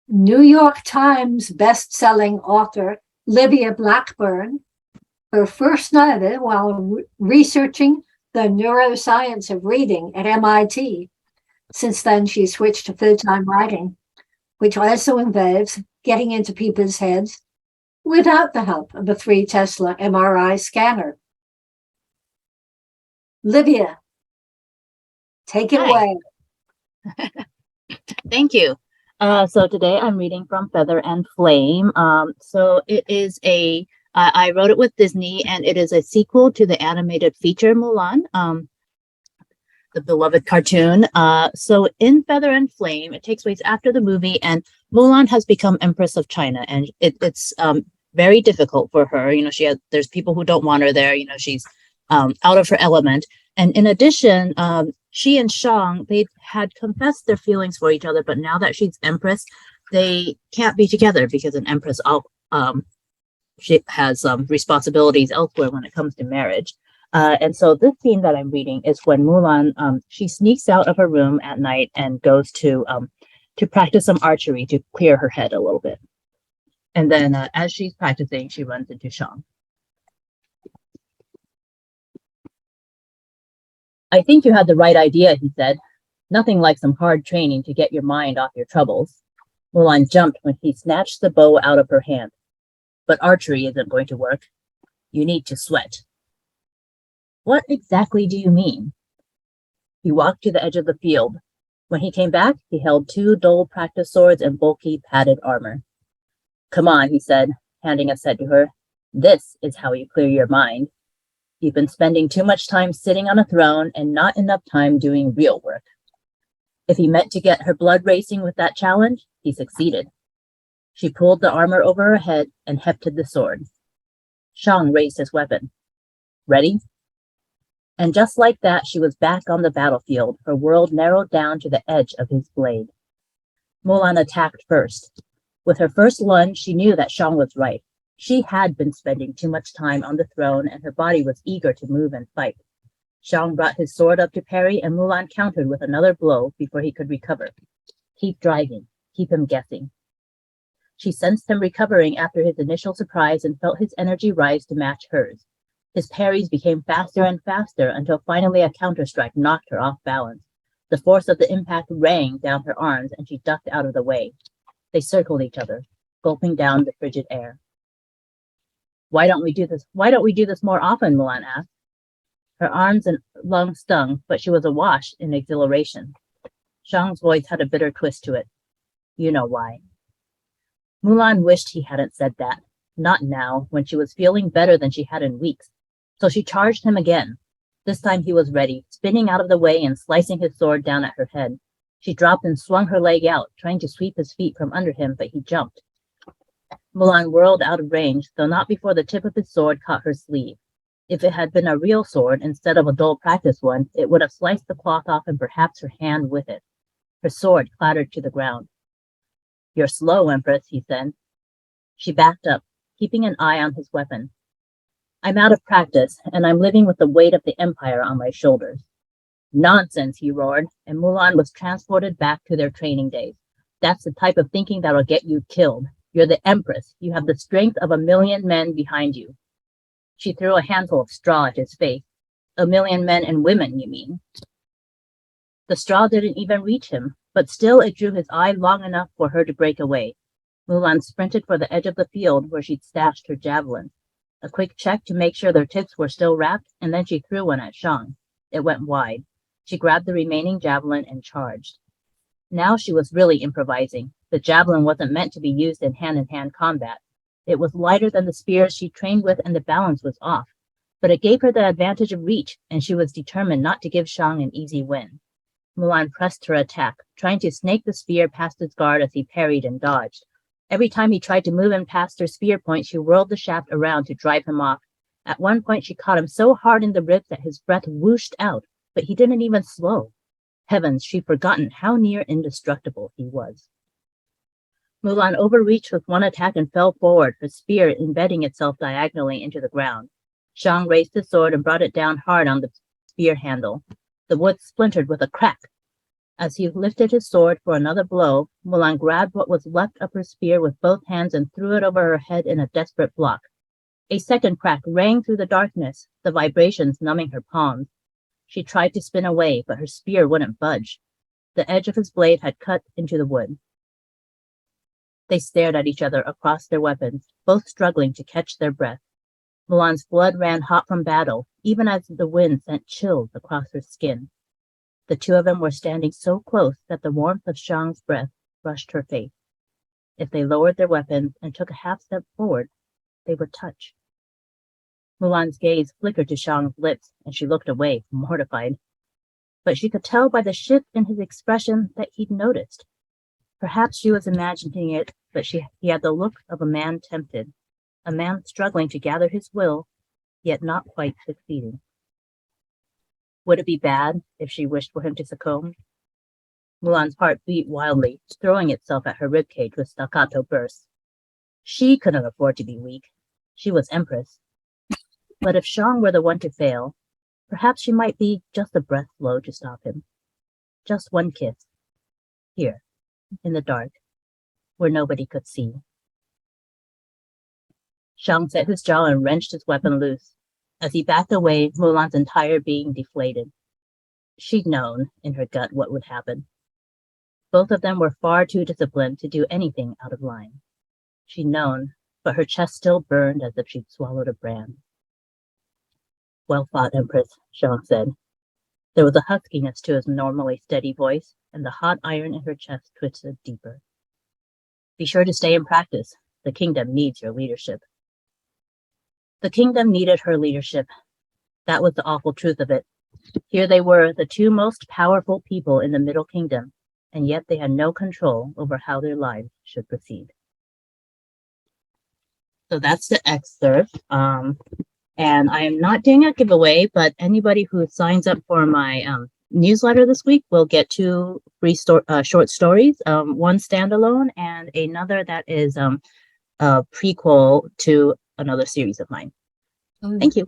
New York Times best-selling author Livia Blackburn, her first novel while researching the neuroscience of reading at MIT. Since then, she switched to full-time writing, which also involves getting into people's heads without the help of a 3 Tesla MRI scanner. Livia, take it away. Thank you. So today I'm reading from Feather and Flame. So it is I wrote it with Disney, and it is a sequel to the animated feature Mulan, the beloved cartoon. So in Feather and Flame, it takes place after the movie, and Mulan has become Empress of China, and it's very difficult for her. You know, there's people who don't want her there. You know, she's out of her element. And in addition, she and Shang, they had confessed their feelings for each other, but now that she's Empress, they can't be together because an Empress, she has responsibilities elsewhere when it comes to marriage. And so this scene that I'm reading is when Mulan, she sneaks out of her room at night and goes to practice some archery to clear her head a little bit. And then as she's practicing, she runs into Shang. "I think you had the right idea," he said. "Nothing like some hard training to get your mind off your troubles." Mulan jumped when he snatched the bow out of her hand. "But archery isn't going to work. You need to sweat." "What exactly do you mean?" He walked to the edge of the field. When he came back, he held 2 dull practice swords and bulky padded armor. "Come on," he said, handing a set to her. "This is how you clear your mind. You've been spending too much time sitting on a throne and not enough time doing real work." If he meant to get her blood racing with that challenge, he succeeded. She pulled the armor over her head and hefted the sword. Shang raised his weapon. "Ready?" And just like that, she was back on the battlefield, her world narrowed down to the edge of his blade. Mulan attacked first. With her first lunge, she knew that Shang was right. She had been spending too much time on the throne, and her body was eager to move and fight. Shang brought his sword up to parry, and Mulan countered with another blow before he could recover. Keep driving. Keep him guessing. She sensed him recovering after his initial surprise and felt his energy rise to match hers. His parries became faster and faster until finally a counterstrike knocked her off balance. The force of the impact rang down her arms, and she ducked out of the way. They circled each other, gulping down the frigid air. Why don't we do this more often?" Mulan asked. Her arms and lungs stung, but she was awash in exhilaration. Shang's voice had a bitter twist to it. "You know why." Mulan wished he hadn't said that. Not now, when she was feeling better than she had in weeks. So she charged him again. This time he was ready, spinning out of the way and slicing his sword down at her head. She dropped and swung her leg out, trying to sweep his feet from under him, but he jumped. Mulan whirled out of range, though not before the tip of his sword caught her sleeve. If it had been a real sword instead of a dull practice one, it would have sliced the cloth off and perhaps her hand with it. Her sword clattered to the ground. "You're slow, Empress," he said. She backed up, keeping an eye on his weapon. "I'm out of practice, and I'm living with the weight of the Empire on my shoulders." "Nonsense," he roared, and Mulan was transported back to their training days. "That's the type of thinking that'll get you killed. You're the Empress. You have the strength of 1,000,000 men behind you." She threw a handful of straw at his face. 1,000,000 men and women, you mean?" The straw didn't even reach him, but still it drew his eye long enough for her to break away. Mulan sprinted for the edge of the field where she'd stashed her javelin. A quick check to make sure their tips were still wrapped, and then she threw one at Shang. It went wide. She grabbed the remaining javelin and charged. Now she was really improvising. The javelin wasn't meant to be used in hand-in-hand combat. It was lighter than the spears she trained with, and the balance was off. But it gave her the advantage of reach, and she was determined not to give Shang an easy win. Mulan pressed her attack, trying to snake the spear past his guard as he parried and dodged. Every time he tried to move him past her spear point, she whirled the shaft around to drive him off. At one point, she caught him so hard in the ribs that his breath whooshed out, but he didn't even slow. Heavens, she'd forgotten how near indestructible he was. Mulan overreached with one attack and fell forward, her spear embedding itself diagonally into the ground. Shang raised his sword and brought it down hard on the spear handle. The wood splintered with a crack. As he lifted his sword for another blow, Mulan grabbed what was left of her spear with both hands and threw it over her head in a desperate block. A second crack rang through the darkness, the vibrations numbing her palms. She tried to spin away, but her spear wouldn't budge. The edge of his blade had cut into the wood. They stared at each other across their weapons, both struggling to catch their breath. Mulan's blood ran hot from battle, even as the wind sent chills across her skin. The two of them were standing so close that the warmth of Shang's breath brushed her face. If they lowered their weapons and took a half step forward, they would touch. Mulan's gaze flickered to Shang's lips, and she looked away, mortified. But she could tell by the shift in his expression that he'd noticed. Perhaps she was imagining it, but he had the look of a man tempted, a man struggling to gather his will, yet not quite succeeding. Would it be bad if she wished for him to succumb? Mulan's heart beat wildly, throwing itself at her ribcage with staccato bursts. She couldn't afford to be weak. She was empress. But if Shang were the one to fail, perhaps she might be just a breath slow to stop him. Just one kiss. Here, in the dark, where nobody could see. Shang set his jaw and wrenched his weapon loose. As he backed away, Mulan's entire being deflated. She'd known, in her gut, what would happen. Both of them were far too disciplined to do anything out of line. She'd known, but her chest still burned as if she'd swallowed a brand. Well fought, Empress, Shang said. There was a huskiness to his normally steady voice, and the hot iron in her chest twisted deeper. Be sure to stay in practice. The kingdom needs your leadership. The kingdom needed her leadership. That was the awful truth of it. Here they were, the two most powerful people in the Middle Kingdom, and yet they had no control over how their lives should proceed. So that's the excerpt. And I am not doing a giveaway, but anybody who signs up for my newsletter this week will get 2 free short stories, one standalone and another that is a prequel to another series of mine. Thank you.